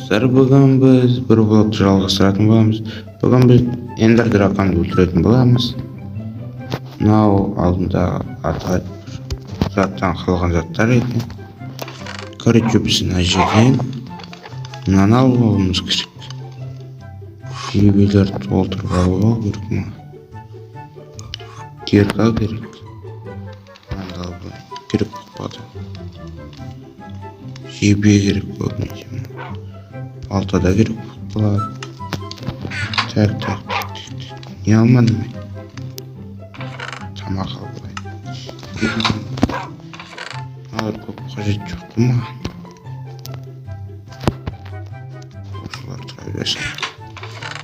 Бүгін біз бір блокты жалғастыратын боламыз. Бүгін біз Ender драконды өлтіретін боламыз. Мынау алдында ата заттан қалған заттар екен. Короче, біз мына жерден мынаны алуымыз керек. Жебелерді толтырып алу керек ма? Кирка керек. Керек болмады. Жебе керек көбінесе. Алтада керек болады. Так. Не алмадым мен? Тамақ алайын. Көп қажет жоқ маған. Осылар тұра берсін.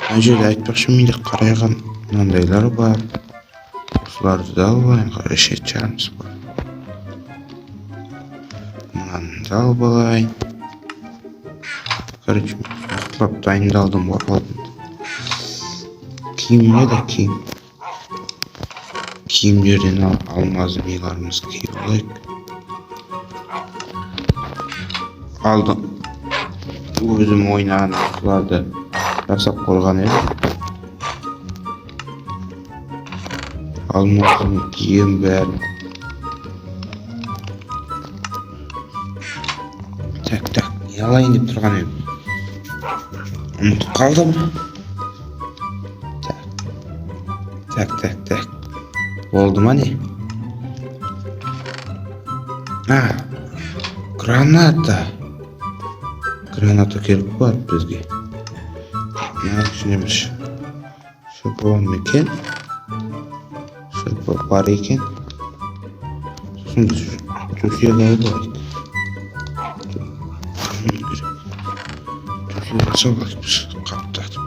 Мына жерде айтпақшы менде қарайған мынандайлар бар. Осыларды да алайын, решет жарымыз бар. Мынаны да алайын. Короче, мықтылап дайындалдым оралдым. Киім не да киім. Киімдерден алмазы миларымыз киіп алайық. Алдым. Өзім ойнаған ақыларды жасап қойған едім. Алмазын киім бәрін. Так, не алайын деп тұрған едім. Ұмытып қалдым. Так. Oldu mu ne? Granata. Granata gerek var bizge. Ne düşünüyormuş? Şurada olmayken. Şurada var iken. Şimdi Türkiye'de oldu. Türkiye'de savaşmış. Kaptadım.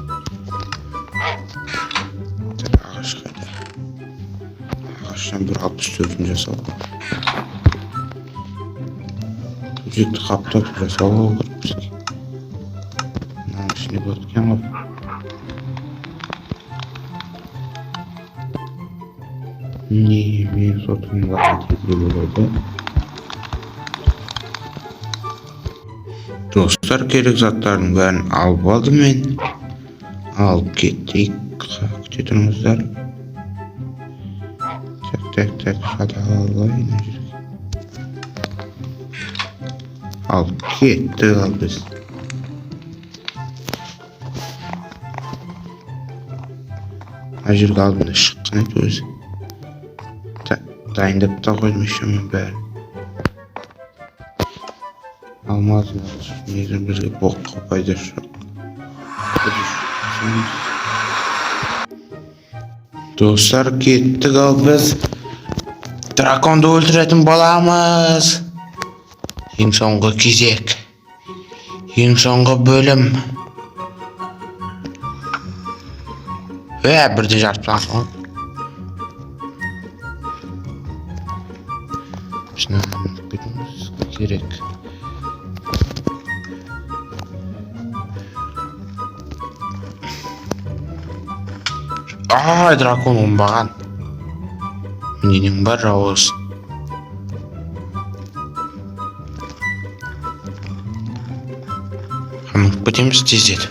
Ağaçtan bir 64. жасауға. Көжекті қаптап жасауға olur бізге. Мынаның ішіне болады екен ғой. Мен сотымға кетуге болады. Достар, керек заттардың бәрін алып алдым мен. Алып кеттік. Күте тұрыңыздар. Так, hadi alayım. Al gitti al biz. Acil kalbine şıkkın et özü. Dayındap da koymuşum ben. Almaz mı? Neyden bir bok kapaydı şu. Dostlar, kettik al biz. Drakondu öldürетін боламыз. Ең соңғы кезек. Ең соңғы бөлім. Бірде жарыптан соң. Шына кетуіміз керек. Дракон оңбаған. Менің бар жауыз. Қамық бітеміз тездет.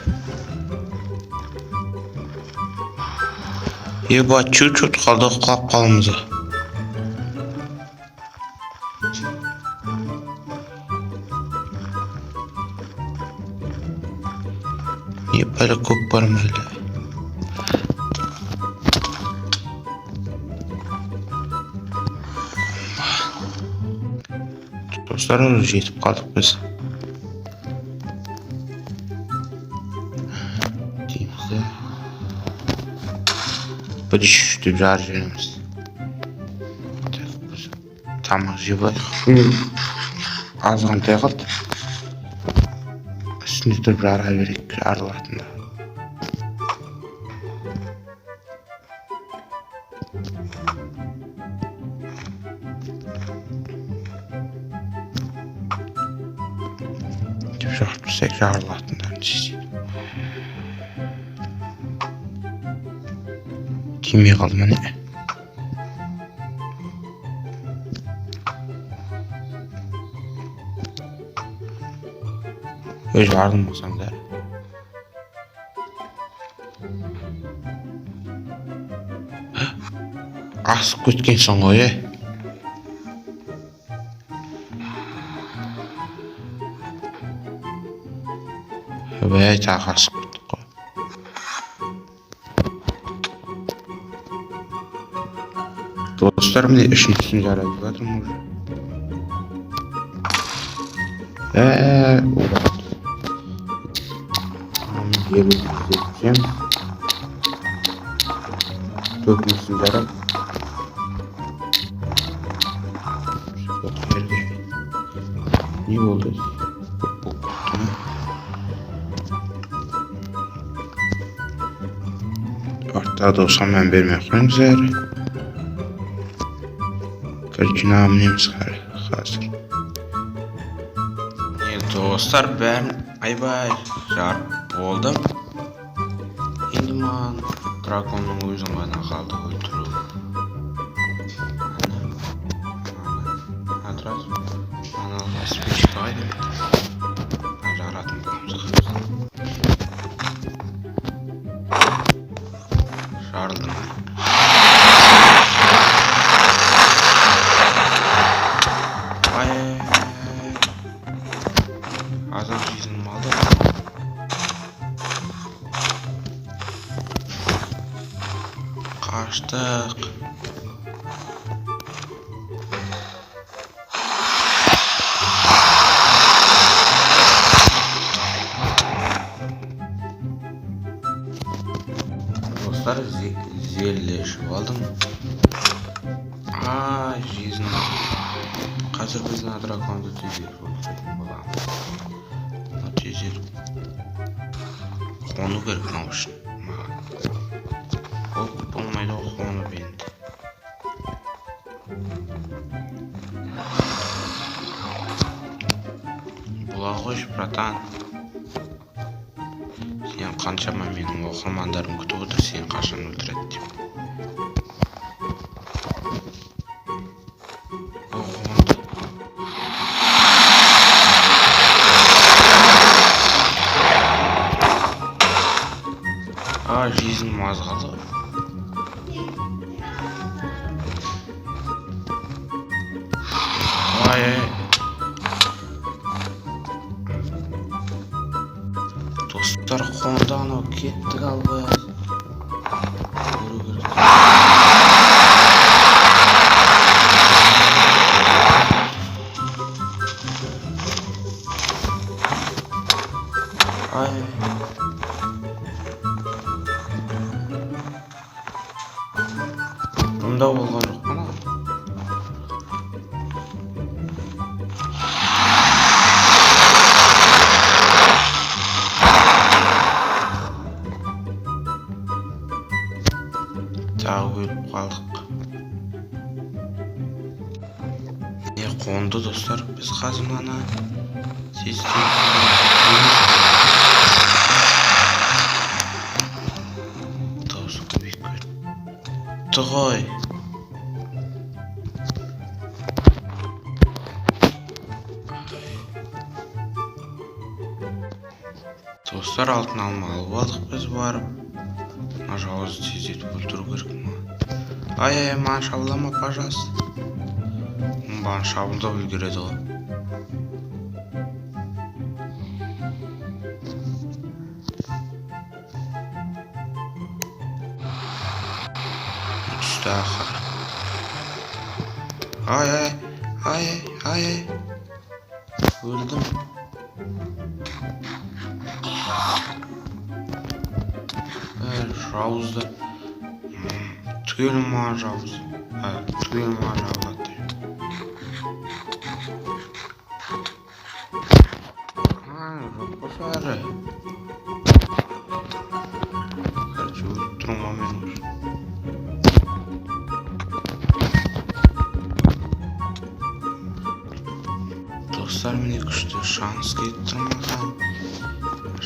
Еба, чуть-чуть қалды құлап қалымызы. Ебалі көп бар мәлі. Dostlar, жетіп қалдық біз. Деймізді. Бір үшті жар жеріміз. Тамақ жеп алайық. Азғантай қалды. Үстінде тұрып жара берейік, жарылатында. Жарып жарылатындарын істейді. Тимей қалды ма не? Жарылмасаңдар. Асып кеткенсің ғой, Бәй, тағы асып кеттік қой. Достар, міне үшіншісін жаратып жатырмын уже. Елді түзетсем. Төртіншісін жарап. Не болды? Артта достан мән бермей қойыңыздар. Картинам неміз қазір. Достар, бәрін айбай жарып болдым. Енді маған драконның өзін ғана қалды өлтіру. Адрас аналға спичка қайда жаратын боламыз. Жарылдым. Азам жизнь малды. Қаштық. Достар, зерлешіп алдым. Жизнь. Қазір біздің драконды тезетіп өлтіретін боламыз. Тезетіп қону керек мынау үшін. Болмайды ғой қонып енді. Бұла қойшы, братан. Сен қаншама менің оқырмандарым күтіп отыр, сен қашан өлтіреді деп. Жизнь мазғалы. Достар, қонды анау кеттік албай. Бұнда болған жоқ қана. Тағы өліп қалдық. Не қонды достар, біз қазір ғана даусы көбейіп кетті ғой. Достар, алтын алма алып алдық біз барып. Жауызды тездетіп өлтіру керек ма? Маған шабылама, пожалуйста. Маған шабылдап үлгереді ғой. Түсті ақыры. Өлдім. Жауызды түгелі маған жауыз. Түгелі маған жауылады. Жоқ болса әрі. Короче, өліп тұрмын мен уже. Достар, міне күшті шанс келіп тұрмаған.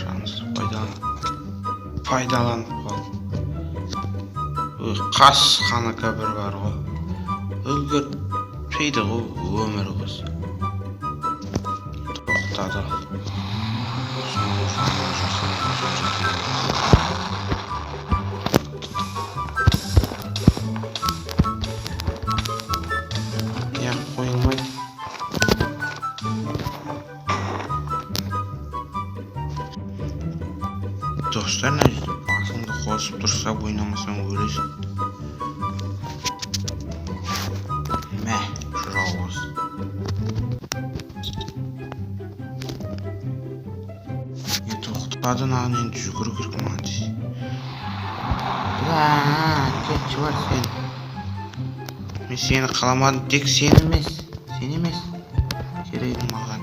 Шансты пайдаланып қалды. Қас қана кәбір бар ғой. Өлгертпейді ғой өмір осы. Тоқтады. Dostlar, basыңды қосып тұрса ойнамасаң өлесің. Мә, жауыз. Тоқтадың ағын, енді жүгіру керек маған десе. Кетші бар сен. Мен сені қаламадым, тек сен емес. Керегің маған.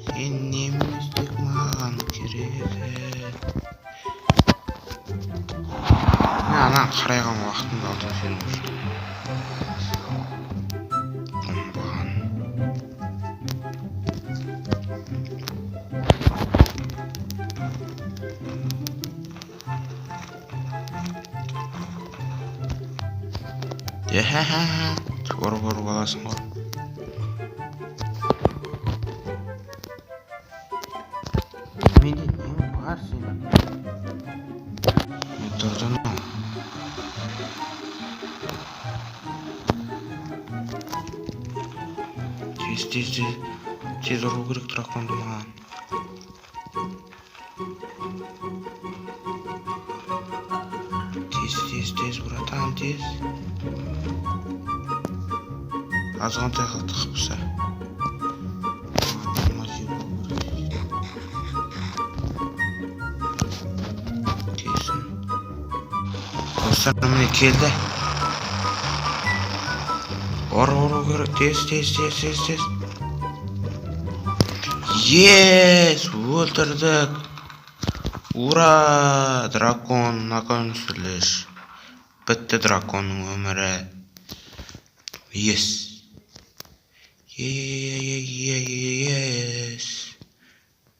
Сен немес, тек маған керегі. Мен анан қарайған уақытымды алдым сен уже. Қонбаған. Ұрып аласың ғой. Менде нең бар сенің? Мен тұрдың ау. Тез ұру керек драконды маған. Тез, братан, тез. Азғантай қалды қыпса. Келсін. Достар, міне келді. Ұру керек, тез. Ес, өлтірдік. Ура! Дракон, наконец-то. Бітті драконның өмірі. Ес.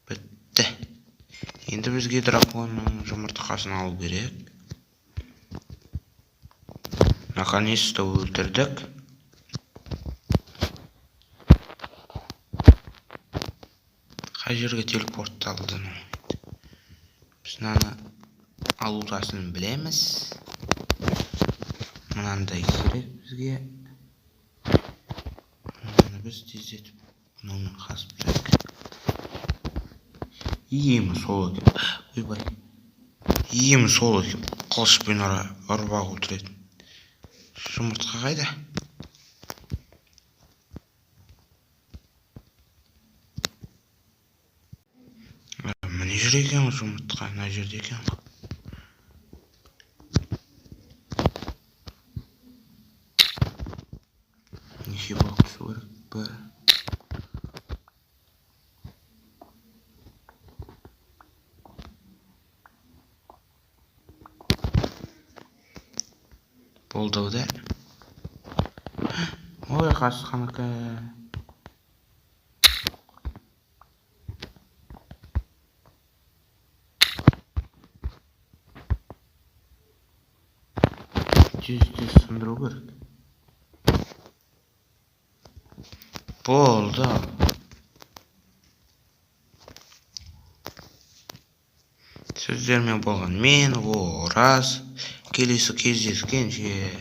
Бітті. Енді бізге драконның жұмыртқасын алу керек. Наконец-то өлтірдік. Қай жерге телепортталды? Біз мынаны алудасын білеміз. Мынандай керек бізге. Мынаны біз тездетіп мынаумен қасып жүрек. Иемі сол екен. Ойбай. Иемі сол екен. Қылышпен ұрбақ өлтіретін. Жұмыртқа қайда? Міне жүр екен жұмыртқа, мына жерде екен. Неше бақсы керек бәрі. Болды да. Ой, қасқаныкі. Тез сындыру керек. Болды. Сөздермен болған мен, Ораз. Келесі кездескенше.